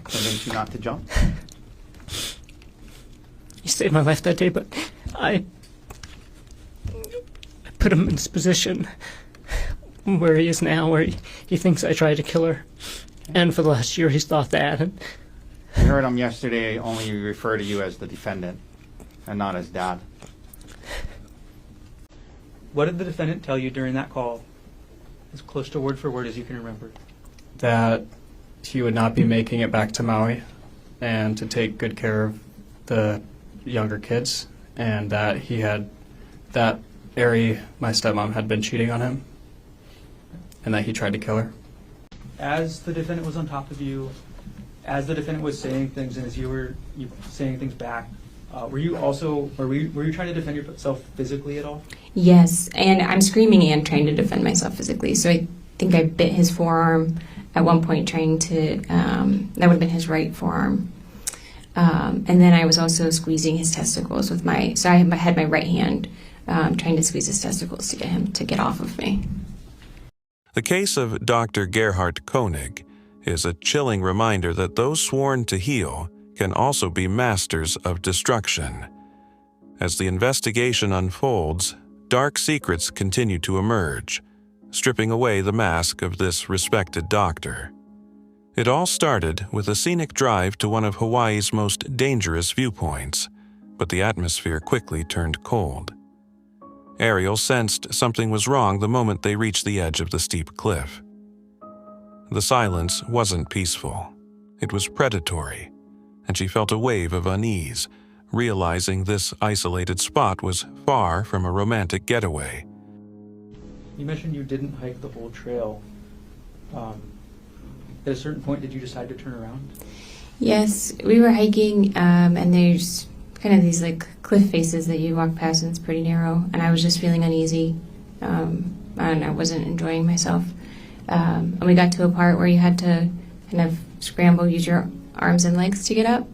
convince you not to jump? He saved my life that day, but I put him in this position where he is now, where he thinks I tried to kill her. And for the last year, he's thought that. And I heard him yesterday only refer to you as the defendant and not as dad. What did the defendant tell you during that call, as close to word for word as you can remember? That he would not be making it back to Maui and to take good care of the younger kids, and that Ari, my stepmom, had been cheating on him, and that he tried to kill her. As the defendant was on top of you, as the defendant was saying things, and as you were saying things back, were you trying to defend yourself physically at all? Yes, and I'm screaming and trying to defend myself physically. So I think I bit his forearm at one point, trying to, that would have been his right forearm. And then I was also squeezing his testicles with so I had my right hand trying to squeeze his testicles to get him to get off of me. The case of Dr. Gerhardt Konig is a chilling reminder that those sworn to heal can also be masters of destruction. As the investigation unfolds, dark secrets continue to emerge, stripping away the mask of this respected doctor. It all started with a scenic drive to one of Hawaii's most dangerous viewpoints, but the atmosphere quickly turned cold. Ariel sensed something was wrong the moment they reached the edge of the steep cliff. The silence wasn't peaceful. It was predatory, and she felt a wave of unease, realizing this isolated spot was far from a romantic getaway. You mentioned you didn't hike the whole trail. At a certain point, did you decide to turn around? Yes, we were hiking, and there's kind of these like cliff faces that you walk past, and it's pretty narrow, and I was just feeling uneasy, and I wasn't enjoying myself. And we got to a part where you had to kind of scramble, use your arms and legs to get up,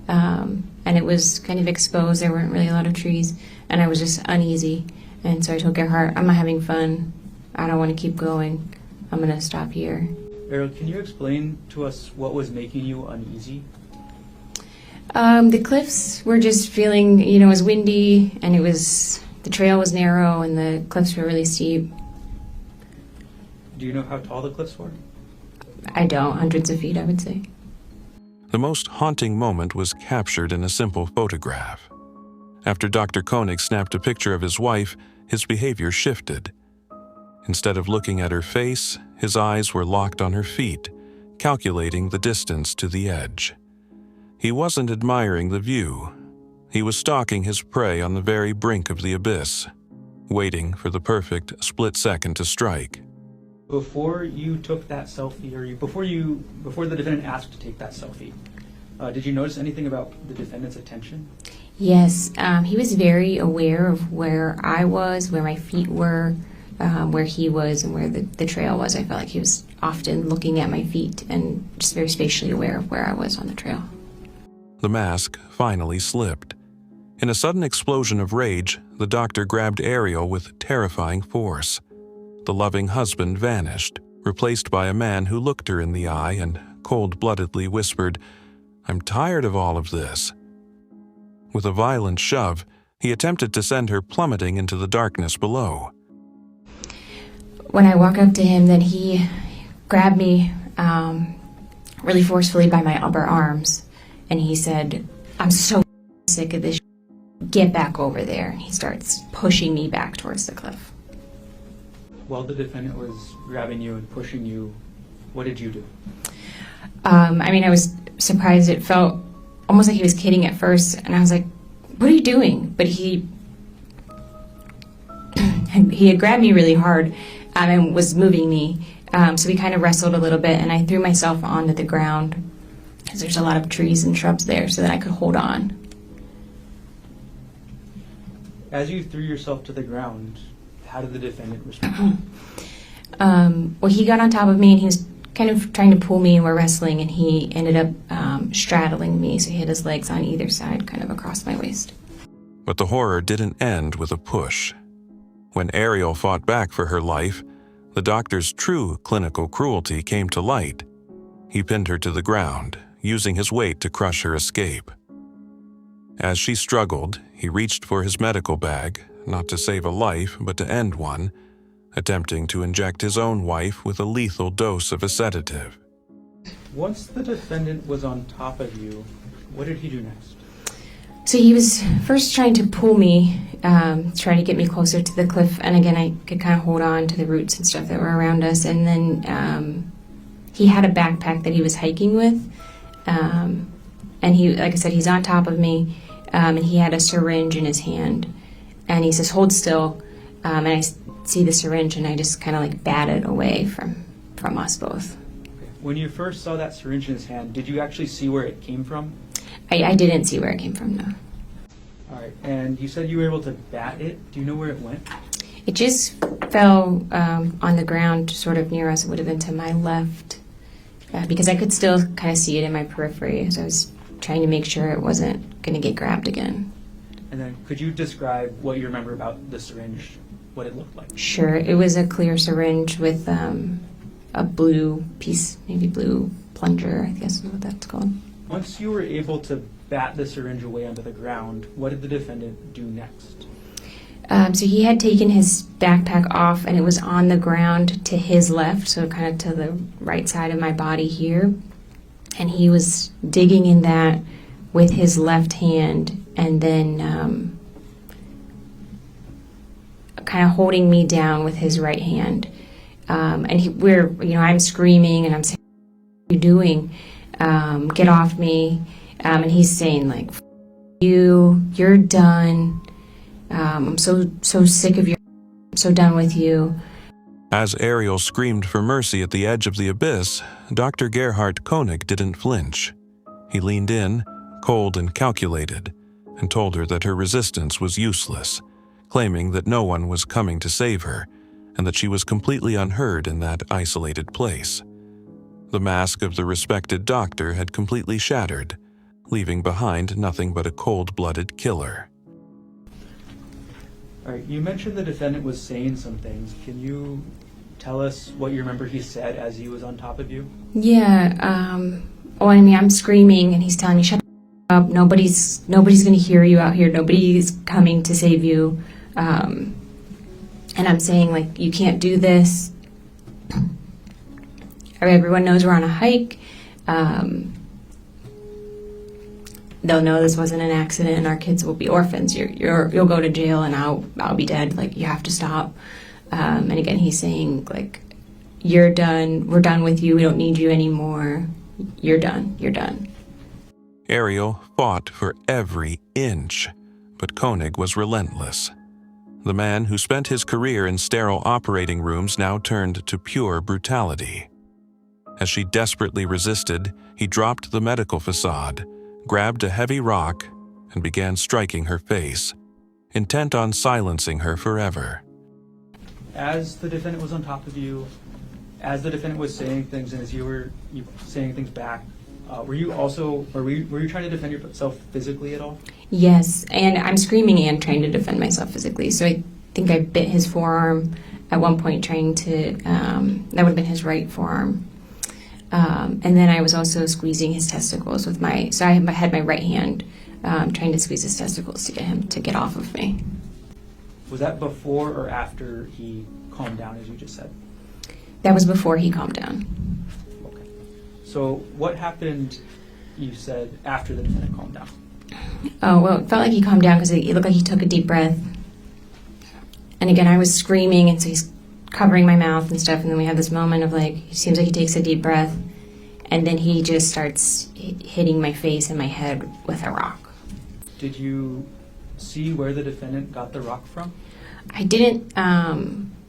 and it was kind of exposed. There weren't really a lot of trees, and I was just uneasy. And so I told Gerhardt, I'm not having fun. I don't want to keep going. I'm going to stop here. Ariel, can you explain to us what was making you uneasy? The cliffs were just feeling, it was windy, and the trail was narrow, and the cliffs were really steep. Do you know how tall the cliffs were? I don't. Hundreds of feet, I would say. The most haunting moment was captured in a simple photograph. After Dr. Konig snapped a picture of his wife, his behavior shifted. Instead of looking at her face, his eyes were locked on her feet, calculating the distance to the edge. He wasn't admiring the view. He was stalking his prey on the very brink of the abyss, waiting for the perfect split second to strike. Before you took that selfie, or before the defendant asked to take that selfie, did you notice anything about the defendant's attention? Yes, he was very aware of where I was, where my feet were, where he was, and where the trail was. I felt like he was often looking at my feet and just very spatially aware of where I was on the trail. The mask finally slipped. In a sudden explosion of rage, the doctor grabbed Ariel with terrifying force. The loving husband vanished, replaced by a man who looked her in the eye and cold-bloodedly whispered, "I'm tired of all of this." With a violent shove, he attempted to send her plummeting into the darkness below. When I walked up to him, then he grabbed me really forcefully by my upper arms, and he said, "I'm so sick of this. Get back over there." And he starts pushing me back towards the cliff. While the defendant was grabbing you and pushing you, what did you do? I was surprised. It felt almost like he was kidding at first, and I was like, "What are you doing?" But he had grabbed me really hard and was moving me. So we kind of wrestled a little bit, and I threw myself onto the ground, because there's a lot of trees and shrubs there, so that I could hold on. As you threw yourself to the ground, how did the defendant respond? Well, he got on top of me, and he was kind of trying to pull me, and we're wrestling, and he ended up straddling me, so he had his legs on either side, kind of across my waist. But the horror didn't end with a push. When Ariel fought back for her life, the doctor's true clinical cruelty came to light. He pinned her to the ground, using his weight to crush her escape. As she struggled, he reached for his medical bag, not to save a life but to end one, attempting to inject his own wife with a lethal dose of a sedative. Once the defendant was on top of you, what did he do next? So he was first trying to pull me, trying to get me closer to the cliff, and again I could kind of hold on to the roots and stuff that were around us. And then he had a backpack that he was hiking with, and he, like I said, he's on top of me, and he had a syringe in his hand, and he says, "Hold still," and I see the syringe, and I just kind of like bat it away from us both. Okay. When you first saw that syringe in his hand, did you actually see where it came from? I didn't see where it came from, no. All right, and you said you were able to bat it. Do you know where it went? It just fell on the ground sort of near us. It would have been to my left, because I could still kind of see it in my periphery as I was trying to make sure it wasn't going to get grabbed again. And then could you describe what you remember about the syringe, what it looked like? Sure, it was a clear syringe with a blue piece, maybe blue plunger, I guess is what that's called. Once you were able to bat the syringe away onto the ground, what did the defendant do next? So he had taken his backpack off, and it was on the ground to his left, so kind of to the right side of my body here. And he was digging in that with his left hand, and then kind of holding me down with his right hand. And I'm screaming, and I'm saying, "What are you doing? Get off me." And he's saying, like, "F you're done. I'm so sick of you. I'm so done with you." As Ariel screamed for mercy at the edge of the abyss, Dr. Gerhardt Konig didn't flinch. He leaned in, cold and calculated, and told her that her resistance was useless, claiming that no one was coming to save her, and that she was completely unheard in that isolated place. The mask of the respected doctor had completely shattered, leaving behind nothing but a cold-blooded killer. All right, you mentioned the defendant was saying some things. Can you tell us what you remember he said as he was on top of you? Yeah. I'm screaming, and he's telling me, "Shut up. Nobody's going to hear you out here. Nobody's coming to save you." And I'm saying, like, "You can't do this. Everyone knows we're on a hike. They'll know this wasn't an accident, and our kids will be orphans. You'll go to jail, and I'll be dead. Like, you have to stop." And again, he's saying, like, "You're done. We're done with you. We don't need you anymore. You're done. You're done." Ariel fought for every inch, but Konig was relentless. The man who spent his career in sterile operating rooms now turned to pure brutality. As she desperately resisted, he dropped the medical facade, grabbed a heavy rock, and began striking her face, intent on silencing her forever. As the defendant was on top of you, as the defendant was saying things, and as you were saying things back, were you trying to defend yourself physically at all? Yes, and I'm screaming and trying to defend myself physically. So I think I bit his forearm at one point, trying to, that would have been his right forearm. And then I was also squeezing his testicles with so I had my right hand trying to squeeze his testicles to get him to get off of me. Was that before or after he calmed down, as you just said? That was before he calmed down. Okay. So what happened, you said, after the defendant calmed down? Oh, well, it felt like he calmed down because it looked like he took a deep breath. And again, I was screaming, and so he's covering my mouth and stuff, and then we have this moment of, like, it seems like he takes a deep breath, and then he just starts hitting my face and my head with a rock. Did you see where the defendant got the rock from? I didn't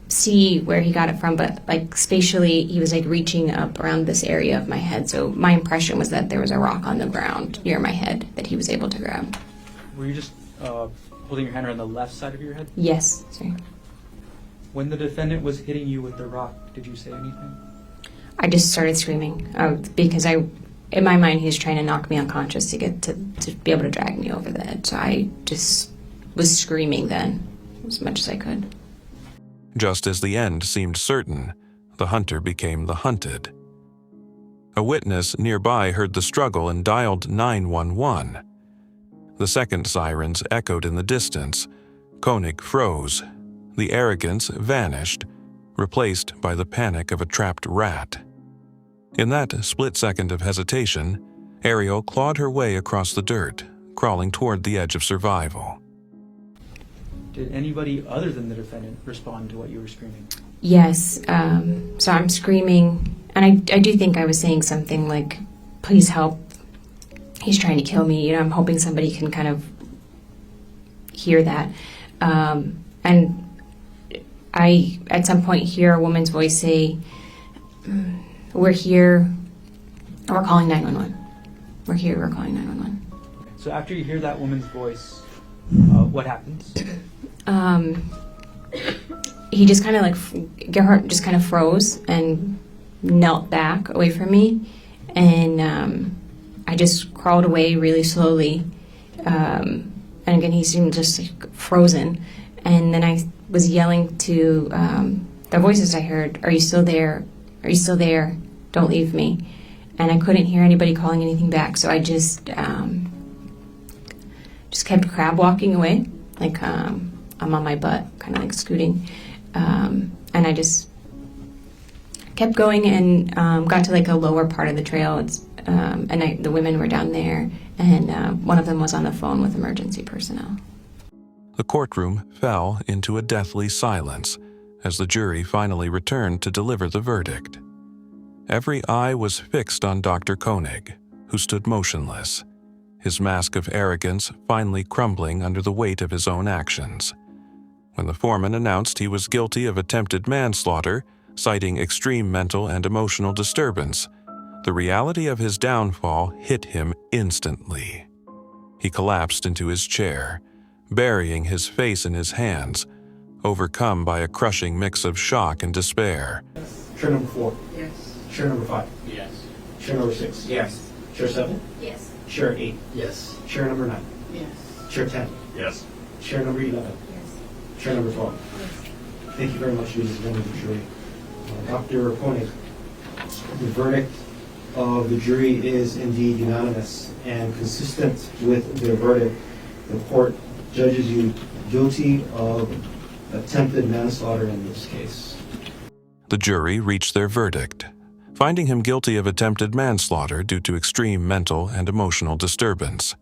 see where he got it from, but, like, spatially, he was, like, reaching up around this area of my head, so my impression was that there was a rock on the ground near my head that he was able to grab. Were you just holding your hand around the left side of your head? Yes, sorry. When the defendant was hitting you with the rock, did you say anything? I just started screaming because in my mind, he was trying to knock me unconscious to get to be able to drag me over the edge. So I just was screaming then as much as I could. Just as the end seemed certain, the hunter became the hunted. A witness nearby heard the struggle and dialed 911. The second sirens echoed in the distance. Konig froze. The arrogance vanished, replaced by the panic of a trapped rat. In that split second of hesitation, Ariel clawed her way across the dirt, crawling toward the edge of survival. Did anybody other than the defendant respond to what you were screaming? Yes. So I'm screaming, and I do think I was saying something like, "Please help. He's trying to kill me." I'm hoping somebody can kind of hear that. And I, at some point, hear a woman's voice say, "We're here. We're calling 911. We're here. We're calling 911." So after you hear that woman's voice, what happens? He just kind of Gerhardt just kind of froze and knelt back away from me, and I just crawled away really slowly. And again, he seemed just frozen. And then I was yelling to the voices I heard, "Are you still there? Are you still there? Don't leave me." And I couldn't hear anybody calling anything back, so I just kept crab walking away, like I'm on my butt, kind of like scooting. And I just kept going and got to like a lower part of the trail. The women were down there, and one of them was on the phone with emergency personnel. The courtroom fell into a deathly silence as the jury finally returned to deliver the verdict. Every eye was fixed on Dr. Konig, who stood motionless, his mask of arrogance finally crumbling under the weight of his own actions. When the foreman announced he was guilty of attempted manslaughter, citing extreme mental and emotional disturbance, the reality of his downfall hit him instantly. He collapsed into his chair, burying his face in his hands, overcome by a crushing mix of shock and despair. Chair number 4. Yes. Chair number 5. Yes. Chair number 6. Yes. Chair 7. Yes. Chair 8. Yes. Chair number 9. Yes. Chair 10. Yes. Chair number 11. Yes. Chair number 12. Yes. Thank you very much, ladies and gentlemen of the jury. Dr. Konig, the verdict of the jury is indeed unanimous, and consistent with their verdict, the court judges you guilty of attempted manslaughter in this case. The jury reached their verdict, finding him guilty of attempted manslaughter due to extreme mental and emotional disturbance.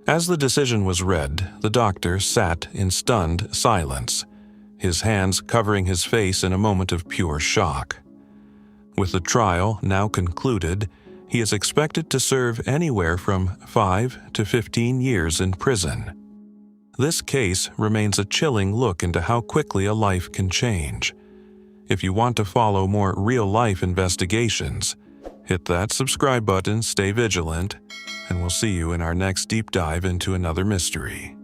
As the decision was read, the doctor sat in stunned silence, his hands covering his face in a moment of pure shock. With the trial now concluded, he is expected to serve anywhere from 5 to 15 years in prison. This case remains a chilling look into how quickly a life can change. If you want to follow more real-life investigations, hit that subscribe button, stay vigilant, and we'll see you in our next deep dive into another mystery.